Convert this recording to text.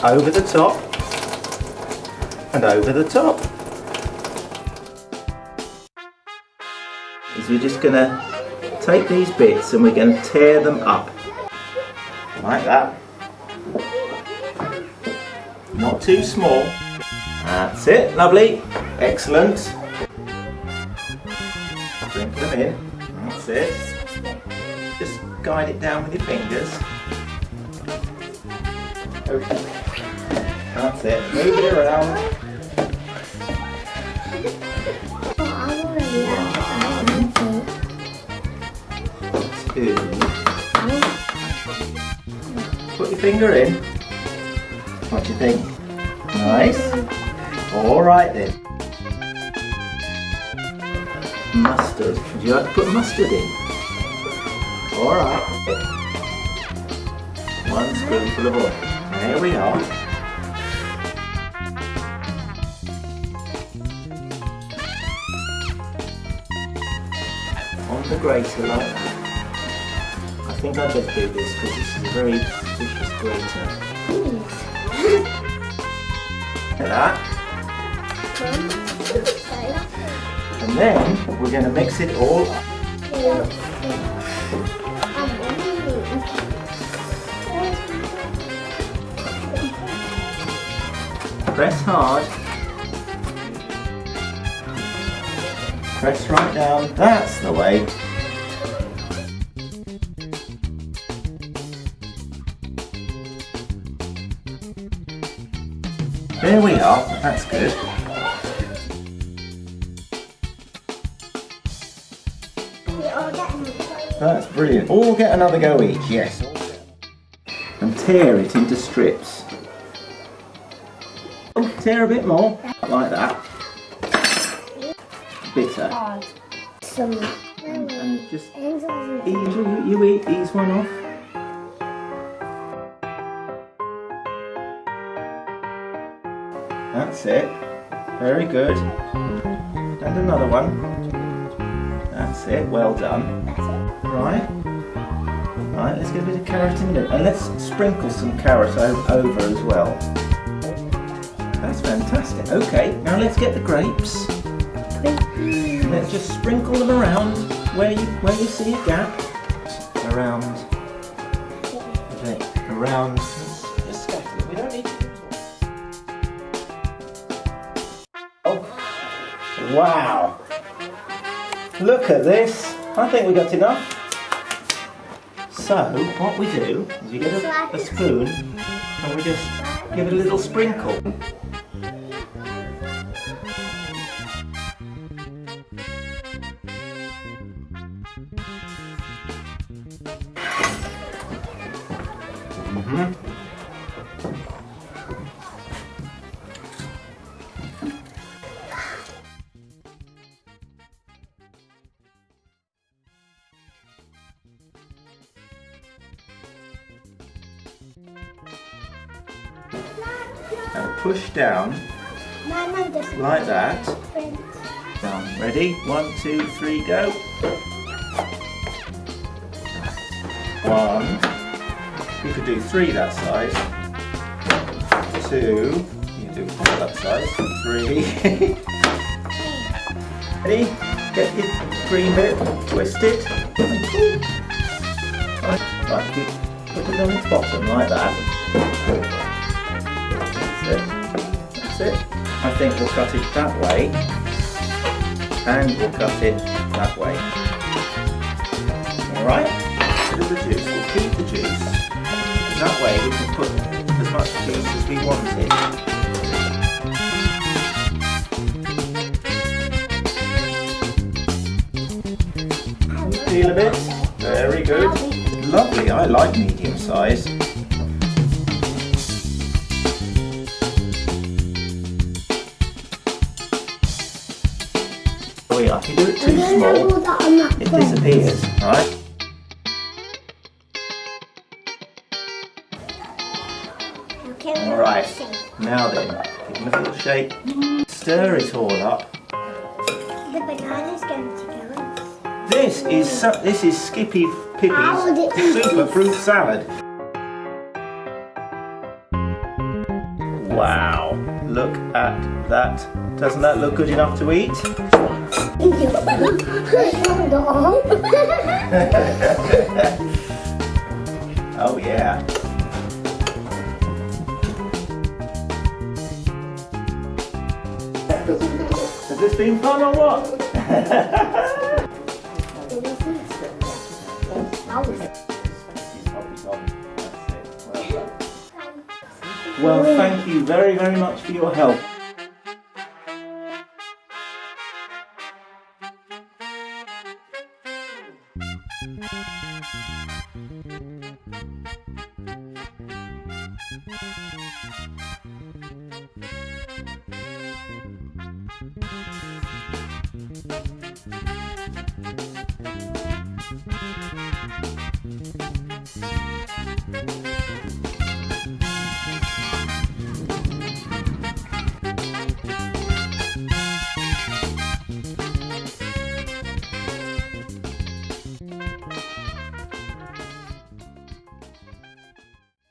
over the top and over the top. Is we're just going to take these bits and we're going to tear them up like that. Not too small. That's it, lovely, excellent. Sprinkle them in. That's it. Just guide it down with your fingers. Okay. That's it. Move it around. Two. Put your finger in. What do you think? Nice. All right then. Mustard. Would you like to put mustard in? All right. 1 spoonful of oil. There we are. On the grater like that. I think I better do this because this is a very vicious grater. Look at that. And then we're going to mix it all up. Press hard. Press right down. That's the way. There we are. That's good. That's brilliant. All get another go each, yes. And tear it into strips. Oh, tear a bit more, like that. Bitter. And just ease one off. That's it. Very good. And another one. That's it. Well done. Right. Right, let's get a bit of carrot in it. And let's sprinkle some carrot over as well. That's fantastic. Okay, now let's get the grapes. Let's just sprinkle them around where you see a gap. Around. Around. Just scatter them. We don't need to. Oh. Wow. Look at this. I think we got enough. So, what we do is we get a spoon and we just give it a little sprinkle. And push down like that. Down. Ready? 1, 2, 3, go. 1. You could do 3 that size. 2. You can do 4 that size. 3. Ready? Get your green bit, twist it. Right, you put it on its bottom like that. That's it. I think we'll cut it that way, and we'll cut it that way. Alright? Bit of the juice. We'll keep the juice. That way we can put as much juice as we wanted. Feel a bit? Very good. Lovely. I like medium size. If you do it too small, it disappears, right? Alright, now then, give them a little shake, stir it all up. The banana's going to go. This is Skippy Pippi's super fruit salad. Wow, look at that. Doesn't that look good enough to eat? Oh yeah. Has this been fun or what? Well, thank you very, very much for your help.